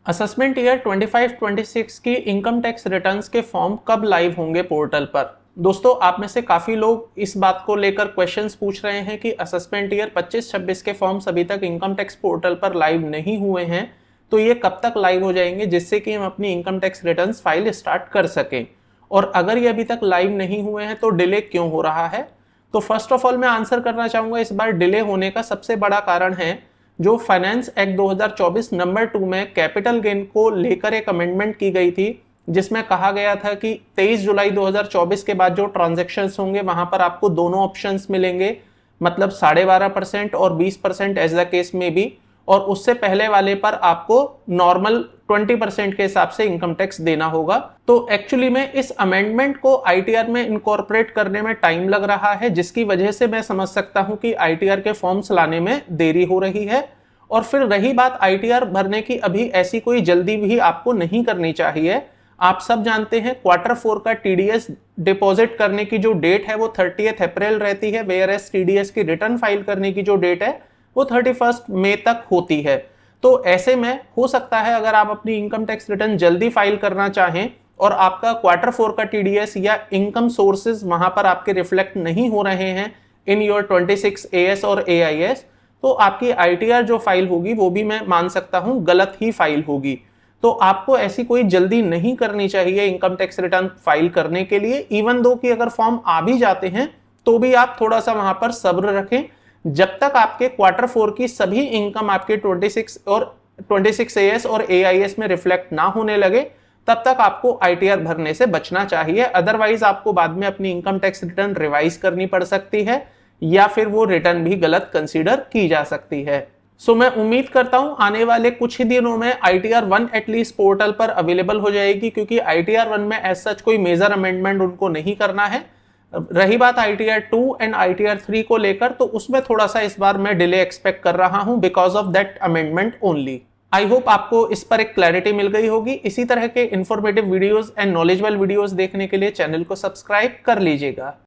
Assessment year 25-26 की income tax returns के form कब लाइव होंगे पोर्टल पर। दोस्तों, आप में से काफ़ी लोग इस बात को लेकर क्वेश्चंस पूछ रहे हैं कि असेसमेंट ईयर 25-26 के फॉर्म्स अभी तक इनकम टैक्स पोर्टल पर लाइव नहीं हुए हैं, तो ये कब तक लाइव हो जाएंगे जिससे कि हम अपनी income tax returns file start कर सकें। और अगर ये अभी तक लाइव नहीं हुए हैं तो डिले क्यों हो रहा है। तो फर्स्ट ऑफ ऑल मैं आंसर करना चाहूँगा, इस बार डिले होने का सबसे बड़ा कारण है जो फाइनेंस एक्ट 2024 नंबर 2 में कैपिटल गेन को लेकर एक अमेंडमेंट की गई थी, जिसमें कहा गया था कि 23 जुलाई 2024 के बाद जो ट्रांजैक्शंस होंगे वहां पर आपको दोनों ऑप्शंस मिलेंगे, मतलब 12.5% और 20% एज द केस में भी, और उससे पहले वाले पर आपको नॉर्मल 20% के हिसाब से इनकम टैक्स देना होगा। तो एक्चुअली में इस अमेंडमेंट को आईटीआर में इनकॉर्पोरेट करने में टाइम लग रहा है, जिसकी वजह से मैं समझ सकता हूं कि आईटीआर के फॉर्म्स लाने में देरी हो रही है। और फिर रही बात आईटीआर भरने की, अभी ऐसी कोई जल्दी भी आपको नहीं करनी चाहिए। आप सब जानते हैं Q4 का टीडीएस डिपॉजिट करने की जो डेट है वो 30 अप्रैल रहती है, वेयर एज टीडीएस की रिटर्न फाइल करने की जो डेट है वो 31 मई तक होती है। तो ऐसे में हो सकता है अगर आप अपनी इनकम टैक्स रिटर्न जल्दी फाइल करना चाहें और आपका Q4 का टीडीएस या इनकम सोर्सेज वहां पर आपके रिफ्लेक्ट नहीं हो रहे हैं इन योर 26 एएस और एआईएस, तो आपकी आईटीआर जो फाइल होगी वो भी मैं मान सकता हूं गलत ही फाइल होगी। तो आपको ऐसी कोई जल्दी नहीं करनी चाहिए इनकम टैक्स रिटर्न फाइल करने के लिए। इवन दो कि अगर फॉर्म आ भी जाते हैं तो भी आप थोड़ा सा वहां पर सब्र रखें, जब तक आपके Q4 की सभी इनकम आपके 26 एएस और एआईएस में रिफ्लेक्ट ना होने लगे, तब तक आपको आईटीआर भरने से बचना चाहिए। अदरवाइज आपको बाद में अपनी इनकम टैक्स रिटर्न रिवाइज करनी पड़ सकती है या फिर वो रिटर्न भी गलत कंसीडर की जा सकती है। सो मैं उम्मीद करता हूं आने वाले कुछ ही दिनों में आईटीआर 1 एटलीस्ट पोर्टल पर अवेलेबल हो जाएगी, क्योंकि आईटीआर 1 में एज सच कोई मेजर अमेंडमेंट उनको नहीं करना है। रही बात आईटीआर 2 एंड आईटीआर 3 को लेकर, तो उसमें थोड़ा सा इस बार मैं डिले एक्सपेक्ट कर रहा हूं because of that amendment only. I hope आपको इस पर एक क्लैरिटी मिल गई होगी। इसी तरह के informative videos and knowledgeable videos देखने के लिए चैनल को सब्सक्राइब कर लीजिएगा।